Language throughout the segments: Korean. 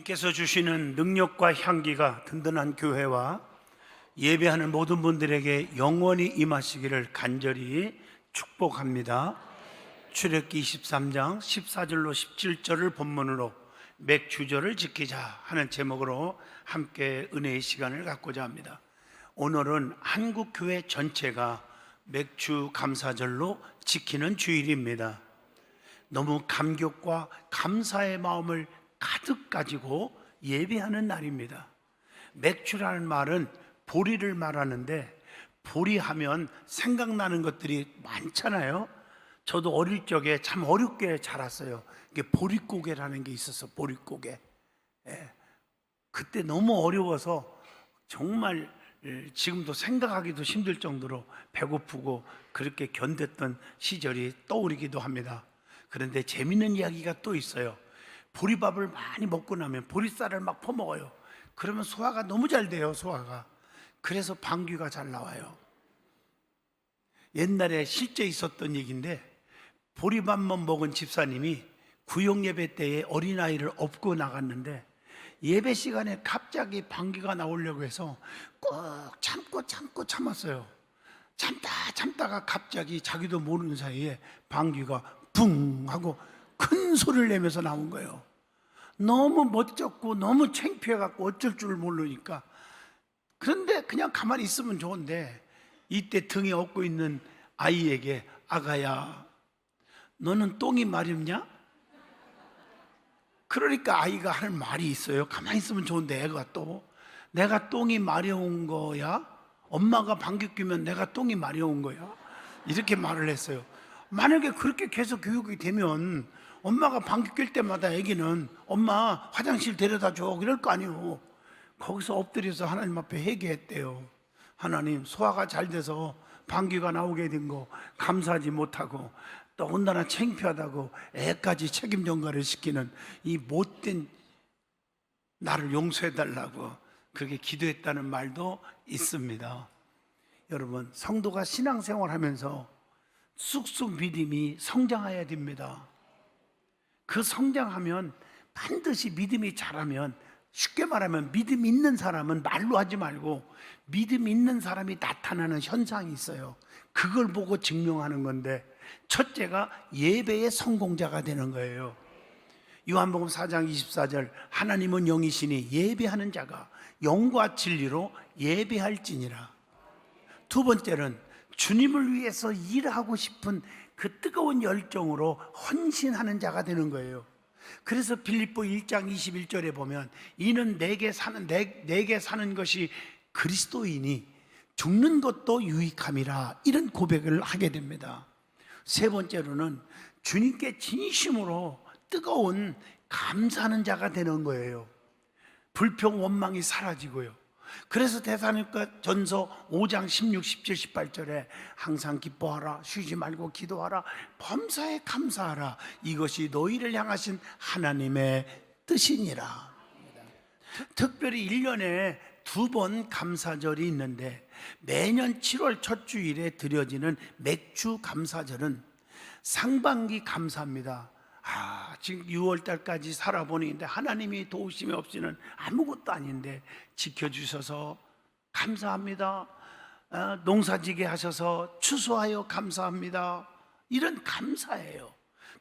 주님께서 주시는 능력과 향기가 든든한 교회와 예배하는 모든 분들에게 영원히 임하시기를 간절히 축복합니다. 출애굽기 23장 14절로 17절을 본문으로 맥주절을 지키자 하는 제목으로 함께 은혜의 시간을 갖고자 합니다. 오늘은 한국교회 전체가 맥주 감사절로 지키는 주일입니다. 너무 감격과 감사의 마음을 가득 가지고 예배하는 날입니다. 맥주라는 말은 보리를 말하는데, 보리하면 생각나는 것들이 많잖아요. 저도 어릴 적에 참 어렵게 자랐어요. 이게 보릿고개라는 게 있었어. 보릿고개. 그때 너무 어려워서 정말 지금도 생각하기도 힘들 정도로 배고프고 그렇게 견뎠던 시절이 떠오르기도 합니다. 그런데 재밌는 이야기가 또 있어요. 보리밥을 많이 먹고 나면 보리쌀을 막 퍼먹어요. 그러면 소화가 너무 잘 돼요. 소화가. 그래서 방귀가 잘 나와요. 옛날에 실제 있었던 얘기인데, 보리밥만 먹은 집사님이 구역예배 때에 어린아이를 업고 나갔는데 예배 시간에 갑자기 방귀가 나오려고 해서 꼭 참았어요. 참다가 갑자기 자기도 모르는 사이에 방귀가 붕 하고 큰 소리를 내면서 나온 거예요. 너무 멋졌고 너무 창피해갖고 어쩔 줄 모르니까. 그런데 그냥 가만히 있으면 좋은데, 이때 등에 업고 있는 아이에게, 아가야, 너는 똥이 마렵냐? 그러니까 아이가 할 말이 있어요. 가만히 있으면 좋은데 애가 또, 내가 똥이 마려운 거야? 엄마가 방귀 뀌면 내가 똥이 마려운 거야? 이렇게 말을 했어요. 만약에 그렇게 계속 교육이 되면 엄마가 방귀 낄 때마다 애기는 엄마 화장실 데려다 줘 그럴 거 아니에요. 거기서 엎드려서 하나님 앞에 회개했대요. 하나님, 소화가 잘 돼서 방귀가 나오게 된 거 감사하지 못하고 더군다나 창피하다고 애까지 책임 전가를 시키는 이 못된 나를 용서해달라고 그렇게 기도했다는 말도 있습니다. 여러분, 성도가 신앙생활하면서 쑥쑥 믿음이 성장해야 됩니다. 그 성장하면 반드시 믿음이 자라면, 쉽게 말하면 믿음 있는 사람은 말로 하지 말고 믿음 있는 사람이 나타나는 현상이 있어요. 그걸 보고 증명하는 건데, 첫째가 예배의 성공자가 되는 거예요. 요한복음 4장 24절, 하나님은 영이시니 예배하는 자가 영과 진리로 예배할지니라. 두 번째는 주님을 위해서 일하고 싶은 그 뜨거운 열정으로 헌신하는 자가 되는 거예요. 그래서 빌립보 1장 21절에 보면, 이는 내게 사는 것이 그리스도이니 죽는 것도 유익함이라, 이런 고백을 하게 됩니다. 세 번째로는 주님께 진심으로 뜨거운 감사하는 자가 되는 거예요. 불평 원망이 사라지고요. 그래서 데살로니가 전서 5장 16, 17, 18절에 항상 기뻐하라, 쉬지 말고 기도하라, 범사에 감사하라, 이것이 너희를 향하신 하나님의 뜻이니라. 특별히 1년에 2번 감사절이 있는데, 매년 7월 첫 주일에 드려지는 맥주 감사절은 상반기 감사입니다. 지금 6월달까지 살아보니 하나님이 도우심이 없이는 아무것도 아닌데 지켜주셔서 감사합니다. 농사지게 하셔서 추수하여 감사합니다. 이런 감사예요.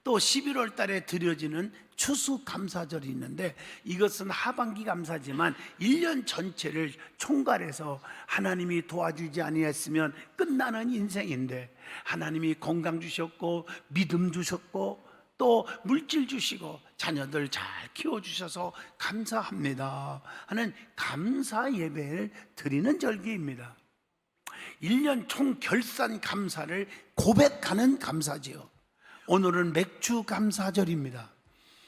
또 11월 달에 드려지는 추수감사절이 있는데, 이것은 하반기 감사지만 1년 전체를 총괄해서 하나님이 도와주지 아니했으면 끝나는 인생인데, 하나님이 건강 주셨고 믿음 주셨고 또 물질 주시고 자녀들 잘 키워주셔서 감사합니다 하는 감사 예배를 드리는 절기입니다. 1년 총 결산 감사를 고백하는 감사지요. 오늘은 맥주 감사절입니다.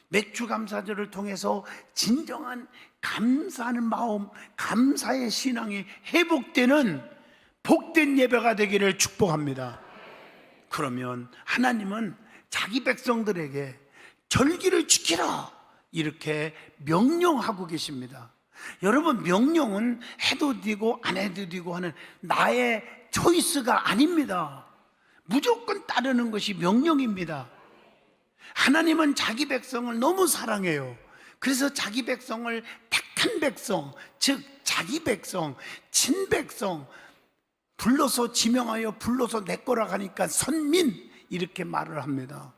맥주 감사절을 통해서 진정한 감사하는 마음, 감사의 신앙이 회복되는 복된 예배가 되기를 축복합니다. 그러면 하나님은 자기 백성들에게 절기를 지키라, 이렇게 명령하고 계십니다. 여러분, 명령은 해도 되고 안 해도 되고 하는 나의 초이스가 아닙니다. 무조건 따르는 것이 명령입니다. 하나님은 자기 백성을 너무 사랑해요. 그래서 자기 백성을 택한 백성, 즉 자기 백성, 친백성 불러서 지명하여 불러서 내 거라 하니까 선민 이렇게 말을 합니다.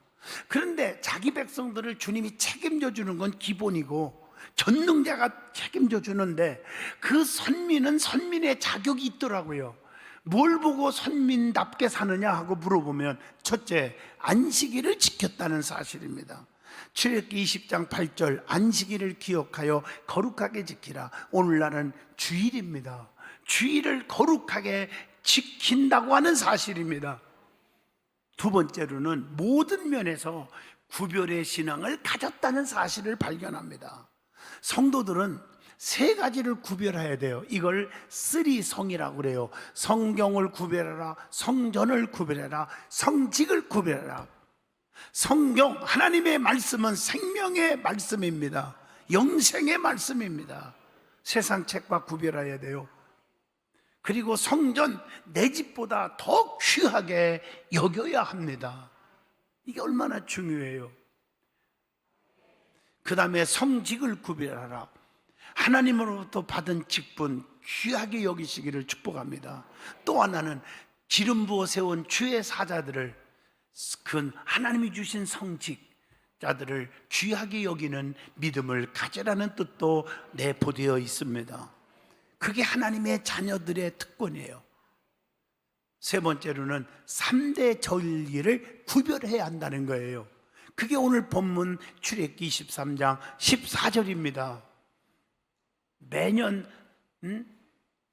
그런데 자기 백성들을 주님이 책임져 주는 건 기본이고 전능자가 책임져 주는데 그 선민은 선민의 자격이 있더라고요. 뭘 보고 선민답게 사느냐 하고 물어보면 첫째, 안식일을 지켰다는 사실입니다. 출애굽기 20장 8절 안식일을 기억하여 거룩하게 지키라. 오늘날은 주일입니다. 주일을 거룩하게 지킨다고 하는 사실입니다. 두 번째로는 모든 면에서 구별의 신앙을 가졌다는 사실을 발견합니다. 성도들은 세 가지를 구별해야 돼요. 이걸 쓰리성이라고 그래요. 성경을 구별하라, 성전을 구별하라, 성직을 구별하라. 성경, 하나님의 말씀은 생명의 말씀입니다. 영생의 말씀입니다. 세상 책과 구별해야 돼요. 그리고 성전, 내 집보다 더 귀하게 여겨야 합니다. 이게 얼마나 중요해요. 그 다음에 성직을 구별하라. 하나님으로부터 받은 직분 귀하게 여기시기를 축복합니다. 또 하나는 기름 부어 세운 주의 사자들을, 그 하나님이 주신 성직자들을 귀하게 여기는 믿음을 가져라는 뜻도 내포되어 있습니다. 그게 하나님의 자녀들의 특권이에요. 세 번째로는 3대 절기를 구별해야 한다는 거예요. 그게 오늘 본문 출애굽기 23장 14절입니다. 매년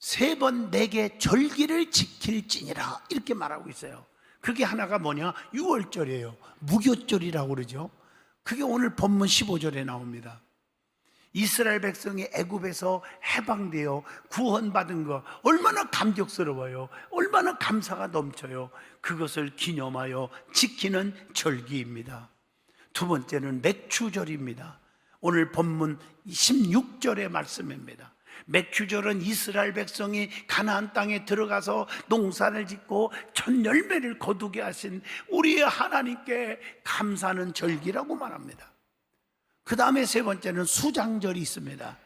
3번 내게 절기를 지킬지니라 이렇게 말하고 있어요. 그게 하나가 뭐냐? 6월절이에요. 무교절이라고 그러죠. 그게 오늘 본문 15절에 나옵니다. 이스라엘 백성이 애굽에서 해방되어 구원받은 거 얼마나 감격스러워요. 얼마나 감사가 넘쳐요. 그것을 기념하여 지키는 절기입니다. 두 번째는 맥추절입니다. 오늘 본문 16절의 말씀입니다. 맥추절은 이스라엘 백성이 가나안 땅에 들어가서 농사를 짓고 첫 열매를 거두게 하신 우리의 하나님께 감사하는 절기라고 말합니다. 그 다음에 세 번째는 수장절이 있습니다.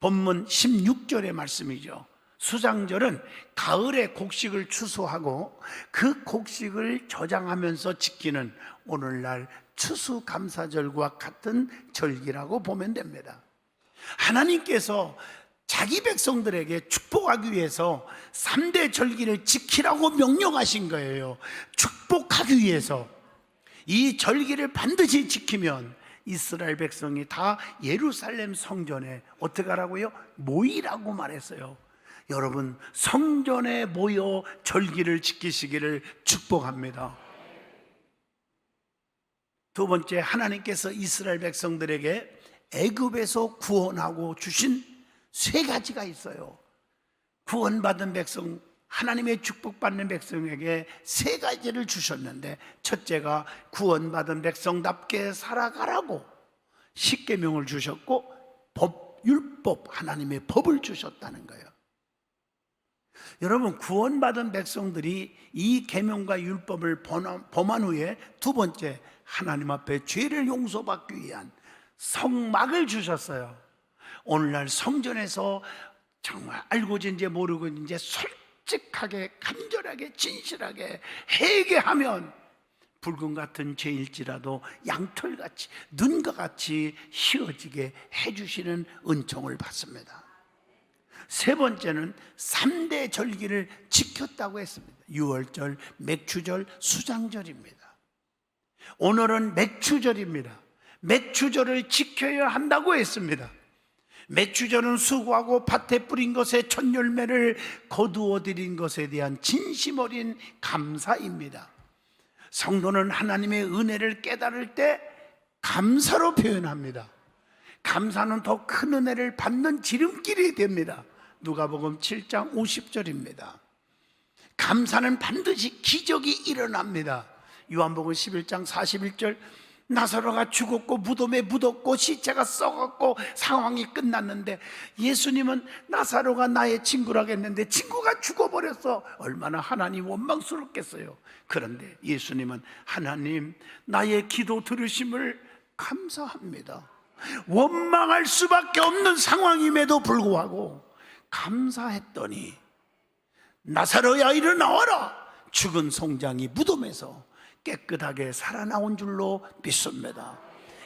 본문 16절의 말씀이죠. 수장절은 가을에 곡식을 추수하고 그 곡식을 저장하면서 지키는 오늘날 추수감사절과 같은 절기라고 보면 됩니다. 하나님께서 자기 백성들에게 축복하기 위해서 3대 절기를 지키라고 명령하신 거예요. 축복하기 위해서. 이 절기를 반드시 지키면 이스라엘 백성이 다 예루살렘 성전에 어떻게 하라고요? 모이라고 말했어요. 여러분, 성전에 모여 절기를 지키시기를 축복합니다. 두 번째, 하나님께서 이스라엘 백성들에게 애굽에서 구원하고 주신 세 가지가 있어요. 구원받은 백성, 하나님의 축복받는 백성에게 세 가지를 주셨는데, 첫째가 구원받은 백성답게 살아가라고 십계명을 주셨고, 율법, 하나님의 법을 주셨다는 거예요. 여러분, 구원받은 백성들이 이 계명과 율법을 범한 후에 두 번째, 하나님 앞에 죄를 용서받기 위한 성막을 주셨어요. 오늘날 성전에서 정말 알고진지 모르고진지 솔직하게, 간절하게, 진실하게 회개하면 붉은 같은 죄일지라도 양털같이, 눈과 같이 희어지게 해주시는 은총을 받습니다. 세 번째는 3대 절기를 지켰다고 했습니다. 6월절, 맥추절, 수장절입니다. 오늘은 맥추절입니다. 맥추절을 지켜야 한다고 했습니다. 맥추절은 수고하고 밭에 뿌린 것의 첫 열매를 거두어 드린 것에 대한 진심 어린 감사입니다. 성도는 하나님의 은혜를 깨달을 때 감사로 표현합니다. 감사는 더 큰 은혜를 받는 지름길이 됩니다. 누가복음 7장 50절입니다. 감사는 반드시 기적이 일어납니다. 요한복음 11장 41절, 나사로가 죽었고 무덤에 묻었고 시체가 썩었고 상황이 끝났는데 예수님은 나사로가 나의 친구라고 했는데 친구가 죽어버렸어. 얼마나 하나님 원망스럽겠어요. 그런데 예수님은 하나님, 나의 기도 들으심을 감사합니다. 원망할 수밖에 없는 상황임에도 불구하고 감사했더니 나사로야 일어나와라. 죽은 송장이 무덤에서 깨끗하게 살아나온 줄로 믿습니다.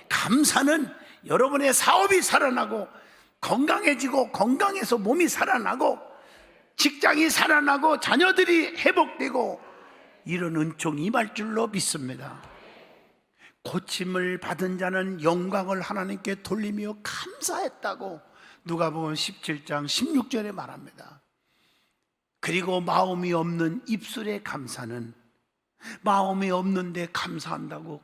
감사는 여러분의 사업이 살아나고 건강해지고, 건강해서 몸이 살아나고, 직장이 살아나고, 자녀들이 회복되고, 이런 은총이 임할 줄로 믿습니다. 고침을 받은 자는 영광을 하나님께 돌리며 감사했다고 누가복음 17장 16절에 말합니다. 그리고 마음이 없는 입술의 감사는, 마음이 없는데 감사한다고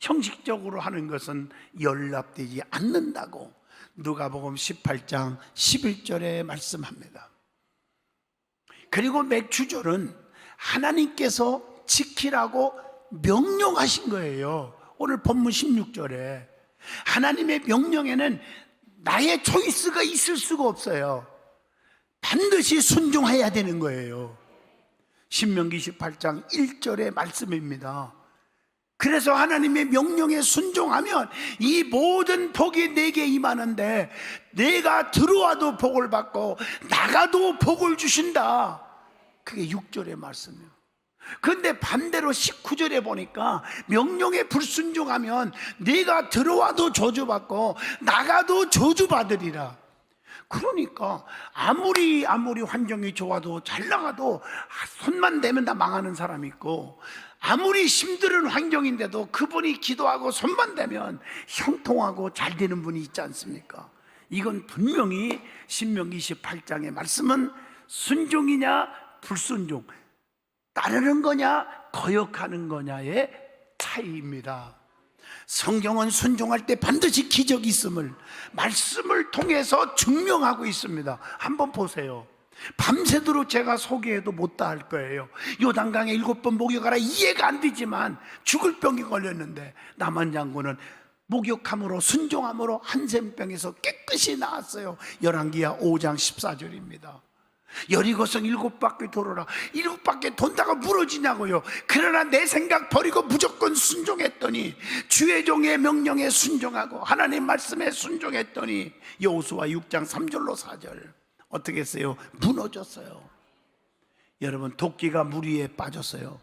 형식적으로 하는 것은 연락되지 않는다고 누가복음 18장 11절에 말씀합니다. 그리고 맥주절은 하나님께서 지키라고 명령하신 거예요. 오늘 본문 16절에 하나님의 명령에는 나의 초이스가 있을 수가 없어요. 반드시 순종해야 되는 거예요. 신명기 18장 1절의 말씀입니다. 그래서 하나님의 명령에 순종하면 이 모든 복이 내게 임하는데, 내가 들어와도 복을 받고 나가도 복을 주신다. 그게 6절의 말씀이에요. 그런데 반대로 19절에 보니까 명령에 불순종하면 내가 들어와도 저주받고 나가도 저주받으리라. 그러니까 아무리 환경이 좋아도 잘 나가도 손만 대면 다 망하는 사람이 있고, 아무리 힘든 환경인데도 그분이 기도하고 손만 대면 형통하고 잘 되는 분이 있지 않습니까? 이건 분명히 신명기 28장의 말씀은 순종이냐 불순종, 따르는 거냐 거역하는 거냐의 차이입니다. 성경은 순종할 때 반드시 기적이 있음을 말씀을 통해서 증명하고 있습니다. 한번 보세요. 밤새도록 제가 소개해도 못다 할 거예요. 요단강에 7번 목욕하라, 이해가 안 되지만 죽을 병이 걸렸는데 남한 장군은 목욕함으로 순종함으로 한센병에서 깨끗이 나았어요. 열왕기하 5장 14절입니다. 여리고성 7바퀴 돌아라. 7바퀴 돈다가 무너지냐고요. 그러나 내 생각 버리고 무조건 순종했더니, 주의 종의 명령에 순종하고 하나님 말씀에 순종했더니 여호수아 6장 3절로 4절 어떻게 했어요? 무너졌어요. 여러분, 도끼가 물 위에 빠졌어요.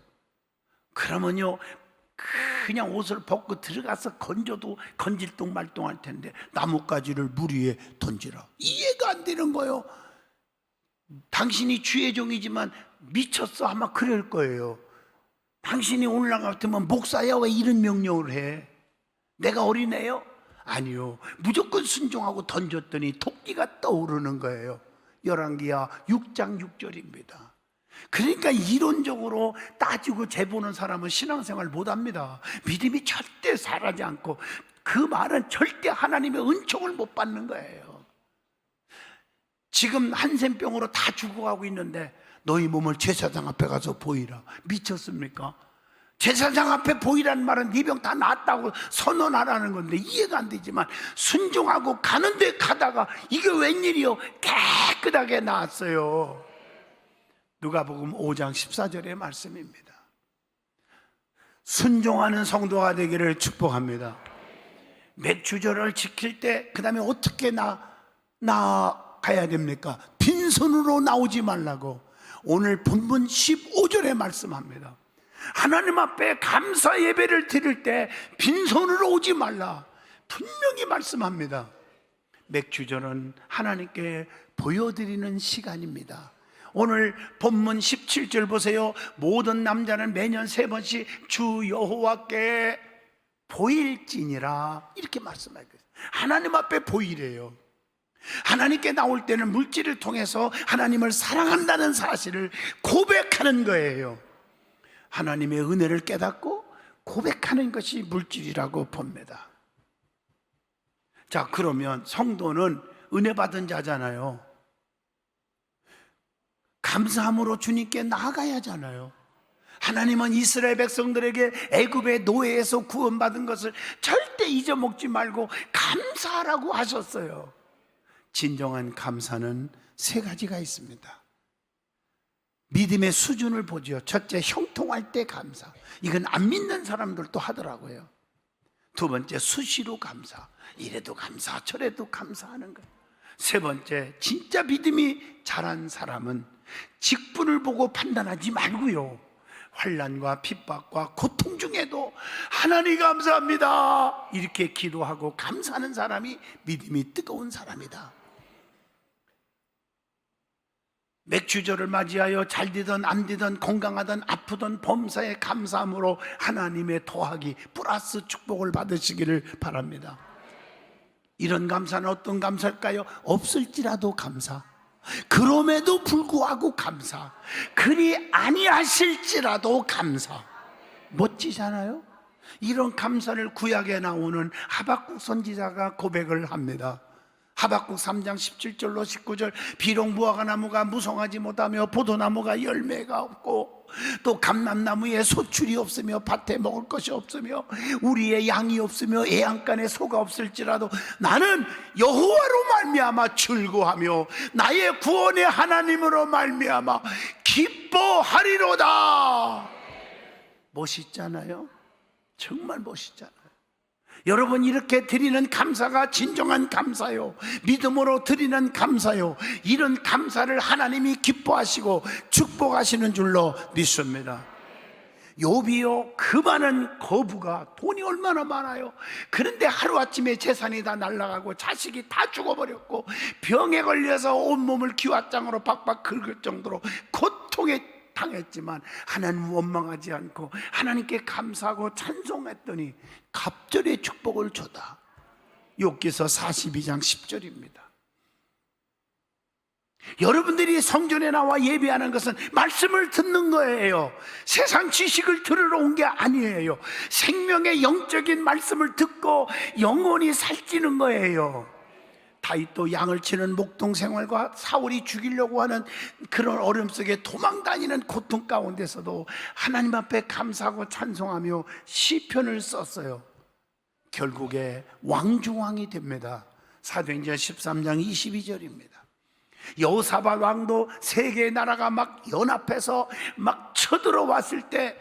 그러면요 그냥 옷을 벗고 들어가서 건져도 건질똥 말똥할 텐데 나뭇가지를 물 위에 던지라. 이해가 안 되는 거예요. 당신이 주의 종이지만 미쳤어 아마 그럴 거예요. 당신이 오늘날 같으면 목사야 왜 이런 명령을 해? 내가 어린애요? 아니요. 무조건 순종하고 던졌더니 토끼가 떠오르는 거예요. 열왕기하 6장 6절입니다. 그러니까 이론적으로 따지고 재보는 사람은 신앙생활 못합니다. 믿음이 절대 살아지 않고, 그 말은 절대 하나님의 은총을 못 받는 거예요. 지금 한센병으로 다 죽어가고 있는데 너희 몸을 제사장 앞에 가서 보이라. 미쳤습니까? 제사장 앞에 보이라는 말은 네 병 다 낫다고 선언하라는 건데 이해가 안 되지만, 순종하고 가는데 가다가 이게 웬일이요? 깨끗하게 나았어요. 누가복음 5장 14절의 말씀입니다. 순종하는 성도가 되기를 축복합니다. 맥주절을 지킬 때 그 다음에 어떻게 나가야 됩니까? 빈손으로 나오지 말라고 오늘 본문 15절에 말씀합니다. 하나님 앞에 감사 예배를 드릴 때 빈손으로 오지 말라 분명히 말씀합니다. 맥주절은 하나님께 보여드리는 시간입니다. 오늘 본문 17절 보세요. 모든 남자는 매년 3번씩 주 여호와께 보일지니라 이렇게 말씀하고 있어요. 하나님 앞에 보이래요. 하나님께 나올 때는 물질을 통해서 하나님을 사랑한다는 사실을 고백하는 거예요. 하나님의 은혜를 깨닫고 고백하는 것이 물질이라고 봅니다. 자, 그러면 성도는 은혜 받은 자잖아요. 감사함으로 주님께 나아가야 하잖아요. 하나님은 이스라엘 백성들에게 애굽의 노예에서 구원받은 것을 절대 잊어먹지 말고 감사하라고 하셨어요. 진정한 감사는 3가지가 있습니다. 믿음의 수준을 보죠. 첫째, 형통할 때 감사. 이건 안 믿는 사람들도 하더라고요. 두 번째, 수시로 감사. 이래도 감사, 저래도 감사하는 거예요. 세 번째, 진짜 믿음이 자란 사람은 직분을 보고 판단하지 말고요, 환난과 핍박과 고통 중에도 하나님 감사합니다 이렇게 기도하고 감사하는 사람이 믿음이 뜨거운 사람이다. 맥주절을 맞이하여 잘 되든 안 되든 건강하든 아프든 범사에 감사함으로 하나님의 더하기 플러스 축복을 받으시기를 바랍니다. 이런 감사는 어떤 감사일까요? 없을지라도 감사, 그럼에도 불구하고 감사, 그리 아니하실지라도 감사. 멋지잖아요? 이런 감사를 구약에 나오는 하박국 선지자가 고백을 합니다. 하박국 3장 17절로 19절, 비록 무화과나무가 무성하지 못하며 포도나무가 열매가 없고 또 감람나무에 소출이 없으며 밭에 먹을 것이 없으며 우리의 양이 없으며 애양간에 소가 없을지라도 나는 여호와로 말미암아 즐거하며 나의 구원의 하나님으로 말미암아 기뻐하리로다. 멋있잖아요? 정말 멋있잖아요. 여러분, 이렇게 드리는 감사가 진정한 감사요, 믿음으로 드리는 감사요, 이런 감사를 하나님이 기뻐하시고 축복하시는 줄로 믿습니다. 욥이요, 그 많은 거부가, 돈이 얼마나 많아요. 그런데 하루아침에 재산이 다 날아가고 자식이 다 죽어버렸고 병에 걸려서 온몸을 기와장으로 박박 긁을 정도로 고통에 당했지만 하나님 원망하지 않고 하나님께 감사하고 찬송했더니 갑절의 축복을 주다. 욥기서 42장 10절입니다. 여러분들이 성전에 나와 예배하는 것은 말씀을 듣는 거예요. 세상 지식을 들으러 온 게 아니에요. 생명의 영적인 말씀을 듣고 영혼이 살찌는 거예요. 다윗도 양을 치는 목동 생활과 사울이 죽이려고 하는 그런 어려움 속에 도망다니는 고통 가운데서도 하나님 앞에 감사하고 찬송하며 시편을 썼어요. 결국에 왕중왕이 됩니다. 사도행전 13장 22절입니다. 여호사밧 왕도 세 개의 나라가 막 연합해서 막 쳐들어왔을 때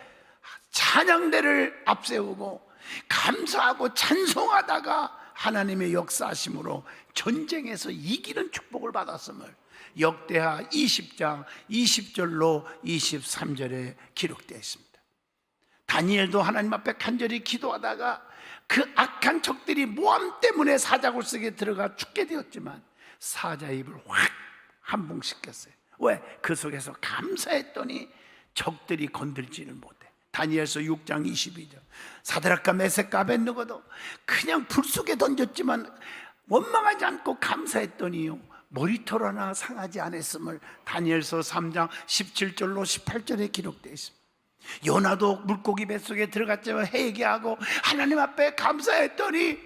찬양대를 앞세우고 감사하고 찬송하다가 하나님의 역사하심으로 전쟁에서 이기는 축복을 받았음을 역대하 20장 20절로 23절에 기록되어 있습니다. 다니엘도 하나님 앞에 간절히 기도하다가 그 악한 적들이 모함 때문에 사자굴 속에 들어가 죽게 되었지만 사자 입을 확 한봉시켰어요. 왜? 그 속에서 감사했더니 적들이 건들지는 못해. 다니엘서 6장 22절, 사드락과 메섹과 아벳느고도 그냥 불 속에 던졌지만 원망하지 않고 감사했더니요, 머리털 하나 상하지 않았음을 다니엘서 3장 17절로 18절에 기록되어 있습니다. 요나도 물고기 뱃속에 들어갔지만 회개하고 하나님 앞에 감사했더니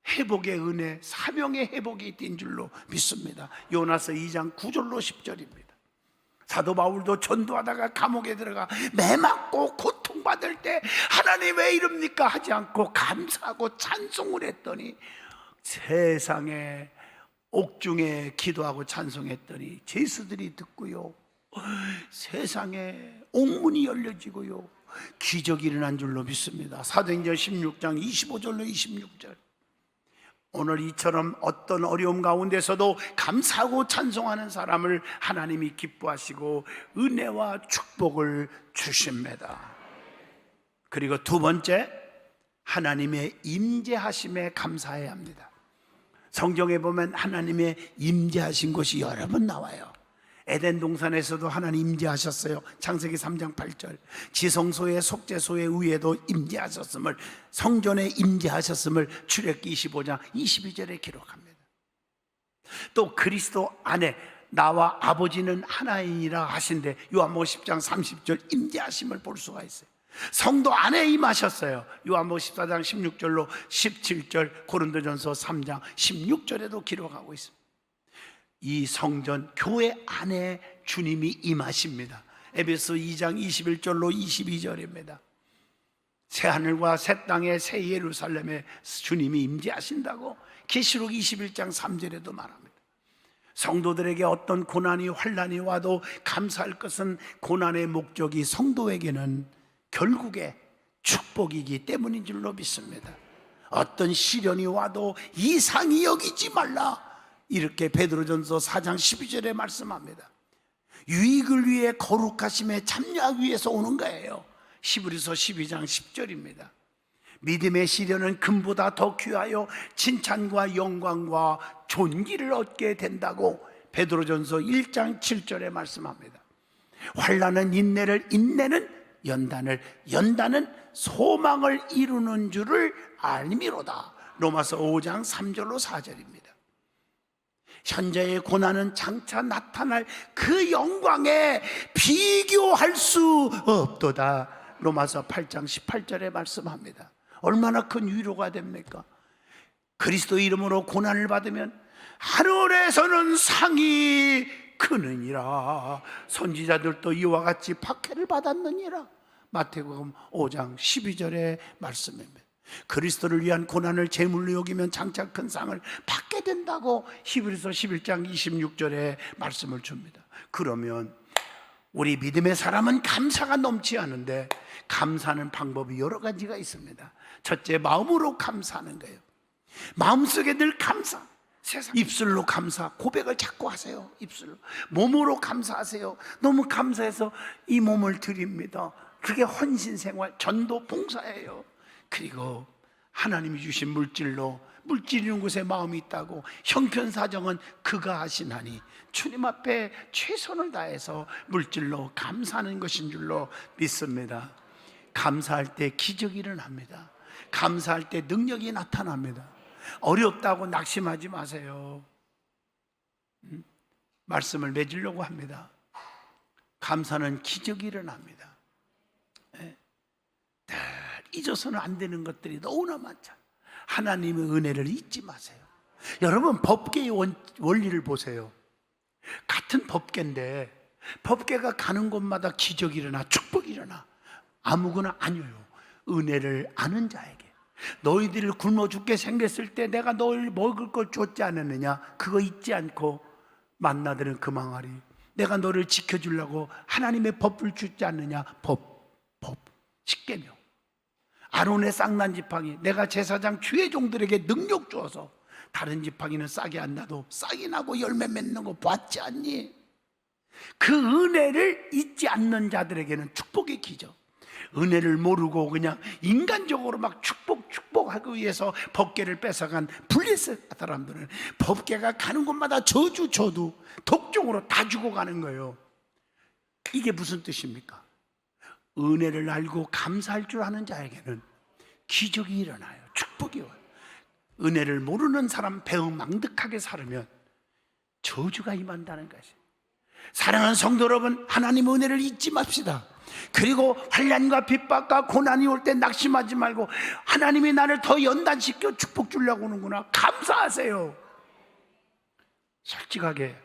회복의 은혜, 사명의 회복이 된 줄로 믿습니다. 요나서 2장 9절로 10절입니다. 사도 바울도 전도하다가 감옥에 들어가 매 맞고 고통받을 때 하나님 왜 이럽니까 하지 않고 감사하고 찬송을 했더니 세상에 옥중에 기도하고 찬송했더니 죄수들이 듣고요, 세상에 옥문이 열려지고요, 기적이 일어난 줄로 믿습니다. 사도행전 16장 25절로 26절. 오늘 이처럼 어떤 어려움 가운데서도 감사하고 찬송하는 사람을 하나님이 기뻐하시고 은혜와 축복을 주십니다. 그리고 두 번째, 하나님의 임재하심에 감사해야 합니다. 성경에 보면 하나님의 임재하신 곳이 여러 번 나와요. 에덴 동산에서도 하나님 임재하셨어요. 창세기 3장 8절. 지성소의 속죄소의 위에도 임재하셨음을, 성전에 임재하셨음을 출애굽기 25장 22절에 기록합니다. 또 그리스도 안에 나와 아버지는 하나이니라 하신데 요한복음 10장 30절 임재하심을 볼 수가 있어요. 성도 안에 임하셨어요. 요한복음 14장 16절로 17절, 고린도전서 3장 16절에도 기록하고 있습니다. 이 성전 교회 안에 주님이 임하십니다. 에베소 2장 21절로 22절입니다. 새 하늘과 새 땅에 새 예루살렘에 주님이 임재하신다고 계시록 21장 3절에도 말합니다. 성도들에게 어떤 고난이 환난이 와도 감사할 것은 고난의 목적이 성도에게는 결국에 축복이기 때문인 줄로 믿습니다. 어떤 시련이 와도 이상히 여기지 말라. 이렇게 베드로전서 4장 12절에 말씀합니다. 유익을 위해 거룩하심에 참여하기 위해서 오는 거예요. 히브리서 12장 10절입니다. 믿음의 시련은 금보다 더 귀하여 칭찬과 영광과 존귀를 얻게 된다고 베드로전서 1장 7절에 말씀합니다. 환난은 인내를, 인내는 연단을, 연단은 소망을 이루는 줄을 알미로다. 로마서 5장 3절로 4절입니다. 현재의 고난은 장차 나타날 그 영광에 비교할 수 없도다. 로마서 8장 18절에 말씀합니다. 얼마나 큰 위로가 됩니까? 그리스도 이름으로 고난을 받으면 하늘에서는 상이 크느니라. 선지자들도 이와 같이 박해를 받았느니라. 마태복음 5장 12절의 말씀입니다. 그리스도를 위한 고난을 제물로 여기면 장차 큰 상을 받게 된다고 히브리서 11장 26절에 말씀을 줍니다. 그러면 우리 믿음의 사람은 감사가 넘치 않은데, 감사하는 방법이 여러 가지가 있습니다. 첫째, 마음으로 감사하는 거예요. 마음속에 늘 감사, 입술로 감사, 고백을 자꾸 하세요. 입술로. 몸으로 감사하세요. 너무 감사해서 이 몸을 드립니다. 그게 헌신생활, 전도 봉사예요. 그리고 하나님이 주신 물질로, 물질 있는 곳에 마음이 있다고 형편사정은 그가 하시나니 주님 앞에 최선을 다해서 물질로 감사하는 것인 줄로 믿습니다. 감사할 때 기적이 일어납니다. 감사할 때 능력이 나타납니다. 어렵다고 낙심하지 마세요. 말씀을 맺으려고 합니다. 감사는 기적이 일어납니다. 늘 잊어서는 안 되는 것들이 너무나 많잖아요. 하나님의 은혜를 잊지 마세요. 여러분, 법계의 원리를 보세요. 같은 법계인데 법계가 가는 곳마다 기적이 일어나, 축복이 일어나. 아무거나 아니에요. 은혜를 아는 자에게. 너희들을 굶어 죽게 생겼을 때 내가 너희를 먹을 걸 줬지 않았느냐? 그거 잊지 않고 만나들은 그 망하리. 내가 너를 지켜주려고 하나님의 법을 주지 않느냐? 법 십계명. 아론의 쌍난 지팡이, 내가 제사장 주의 종들에게 능력 주어서 다른 지팡이는 싹이 안 나도 싹이 나고 열매 맺는 거 봤지 않니? 그 은혜를 잊지 않는 자들에게는 축복의 기적. 은혜를 모르고 그냥 인간적으로 막 축복하기 위해서 법궤를 뺏어간 블레셋 사람들은 법궤가 가는 곳마다 저주 저도 독종으로 다 죽어가는 거예요. 이게 무슨 뜻입니까? 은혜를 알고 감사할 줄 아는 자에게는 기적이 일어나요. 축복이 와요. 은혜를 모르는 사람, 배은망덕하게 살으면 저주가 임한다는 것이. 사랑하는 성도 여러분, 하나님 은혜를 잊지 맙시다. 그리고 환난과 핍박과 고난이 올 때 낙심하지 말고, 하나님이 나를 더 연단시켜 축복 주려고 하는구나, 감사하세요. 솔직하게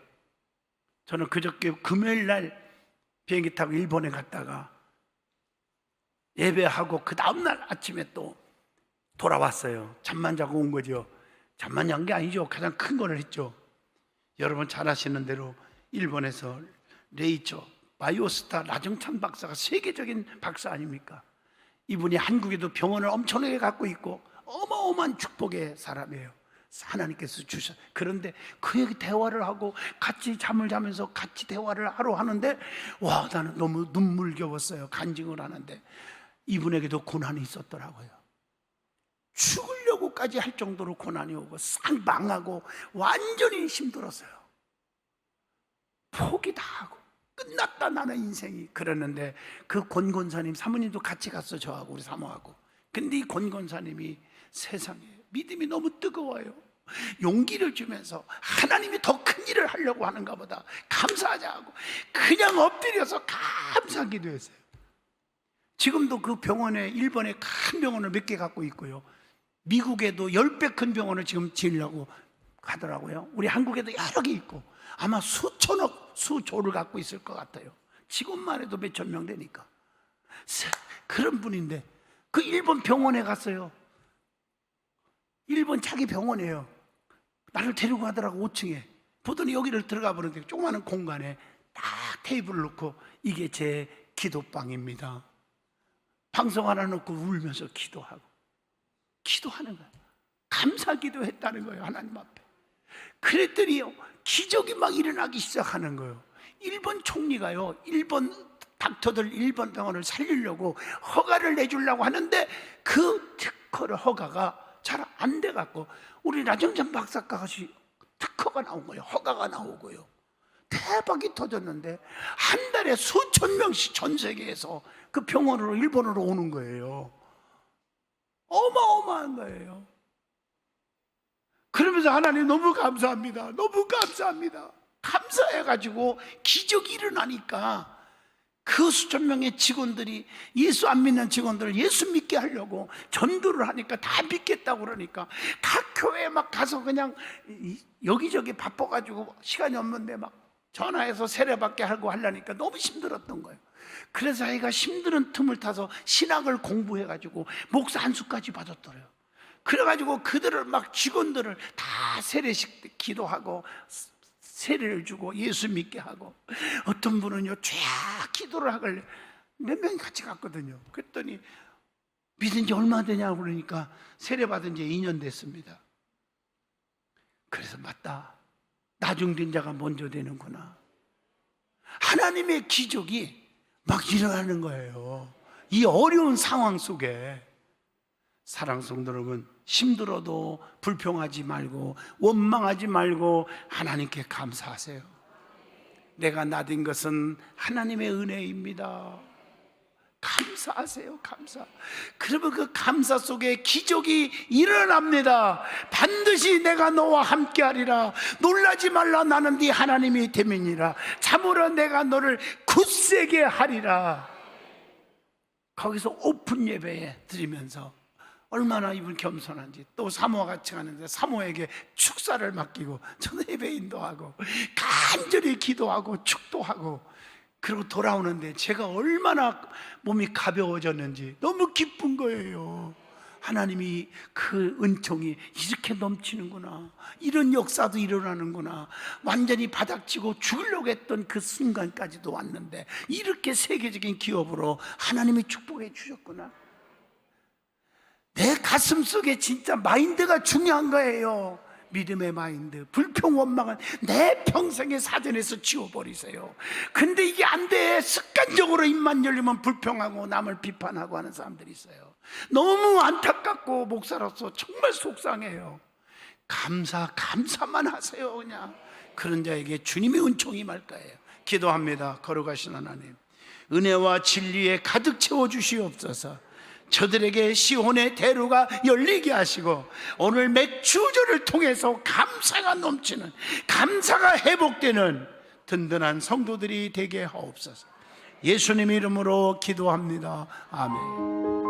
저는 그저께 금요일 날 비행기 타고 일본에 갔다가 예배하고 그 다음날 아침에 또 돌아왔어요. 잠만 자고 온 거죠. 잠만 잔 게 아니죠. 가장 큰 거를 했죠. 여러분 잘 아시는 대로 일본에서 레이처 바이오스타 라정찬 박사가 세계적인 박사 아닙니까? 이분이 한국에도 병원을 엄청나게 갖고 있고 어마어마한 축복의 사람이에요. 하나님께서 주셔. 그런데 그에게 대화를 하고 같이 잠을 자면서 같이 대화를 하러 하는데, 와, 나는 너무 눈물겨웠어요. 간증을 하는데 이분에게도 고난이 있었더라고요. 죽으려고까지 할 정도로 고난이 오고 싹 망하고 완전히 힘들었어요. 포기 다 하고 끝났다 나는 인생이. 그러는데 그 권권사님 사모님도 같이 갔어. 저하고 우리 사모하고. 근데 이 권권사님이 세상에 믿음이 너무 뜨거워요. 용기를 주면서 하나님이 더 큰 일을 하려고 하는가 보다 감사하자 하고 그냥 엎드려서 감사 기도했어요. 지금도 그 병원에, 일본에 큰 병원을 몇 개 갖고 있고요, 미국에도 10배 큰 병원을 지금 지으려고 하더라고요. 우리 한국에도 여러 개 있고 아마 수천억, 수조를 갖고 있을 것 같아요. 지금만 해도 몇천 명 되니까. 그런 분인데 그 일본 병원에 갔어요. 일본 자기 병원이에요. 나를 데리고 가더라고. 5층에 보더니 여기를 들어가 보는데 조그마한 공간에 딱 테이블을 놓고 이게 제 기도방입니다. 방송 하나 놓고 울면서 기도하고 기도하는 거예요. 감사 기도했다는 거예요, 하나님 앞에. 그랬더니요, 기적이 막 일어나기 시작하는 거예요. 일본 총리가요, 일본 닥터들, 일본 병원을 살리려고 허가를 내주려고 하는데 그 특허를, 허가가 잘 안 돼갖고 우리 나정찬 박사까지 특허가 나온 거예요. 허가가 나오고요. 대박이 터졌는데 한 달에 수천 명씩 전 세계에서 그 병원으로, 일본으로 오는 거예요. 어마어마한 거예요. 그러면서 하나님 너무 감사합니다. 너무 감사합니다. 감사해가지고 기적이 일어나니까 그 수천 명의 직원들이, 예수 안 믿는 직원들을 예수 믿게 하려고 전도를 하니까 다 믿겠다고 그러니까 각 교회에 막 가서 그냥 여기저기 바빠가지고 시간이 없는데 막 전화해서 세례받게 하고 하려니까 너무 힘들었던 거예요. 그래서 아이가 힘든 틈을 타서 신학을 공부해가지고 목사 안수까지 받았더래요. 그래가지고 그들을 막, 직원들을 다 세례식 기도하고 세례를 주고 예수 믿게 하고, 어떤 분은요 쫙 기도를 하길래 몇 명이 같이 갔거든요. 그랬더니 믿은 지 얼마 되냐고 그러니까 세례 받은 지 2년 됐습니다. 그래서 맞다, 나중된 자가 먼저 되는구나. 하나님의 기적이 막 일어나는 거예요. 이 어려운 상황 속에. 사랑 성도 여러분, 힘들어도 불평하지 말고 원망하지 말고 하나님께 감사하세요. 내가 나된 것은 하나님의 은혜입니다. 감사하세요. 감사. 그러면 그 감사 속에 기적이 일어납니다. 반드시 내가 너와 함께하리라. 놀라지 말라. 나는 네 하나님이 됨이니라. 참으로 내가 너를 굳세게 하리라. 거기서 오픈 예배에 드리면서 얼마나 이분 겸손한지. 또 사모와 같이 가는데 사모에게 축사를 맡기고 저는 예배 인도하고 간절히 기도하고 축도하고, 그리고 돌아오는데 제가 얼마나 몸이 가벼워졌는지 너무 기쁜 거예요. 하나님이 그 은총이 이렇게 넘치는구나, 이런 역사도 일어나는구나. 완전히 바닥치고 죽으려고 했던 그 순간까지도 왔는데 이렇게 세계적인 기업으로 하나님이 축복해 주셨구나. 내 가슴 속에 진짜 마인드가 중요한 거예요. 믿음의 마인드. 불평 원망은 내 평생의 사전에서 지워버리세요. 근데 이게 안 돼. 습관적으로 입만 열리면 불평하고 남을 비판하고 하는 사람들이 있어요. 너무 안타깝고 목사로서 정말 속상해요. 감사만 하세요. 그냥 그런 자에게 주님의 은총이 임할 거예요. 기도합니다. 거룩하신 하나님, 은혜와 진리에 가득 채워주시옵소서. 저들에게 시온의 대로가 열리게 하시고 오늘 맥주절을 통해서 감사가 넘치는, 감사가 회복되는 든든한 성도들이 되게 하옵소서. 예수님 이름으로 기도합니다. 아멘.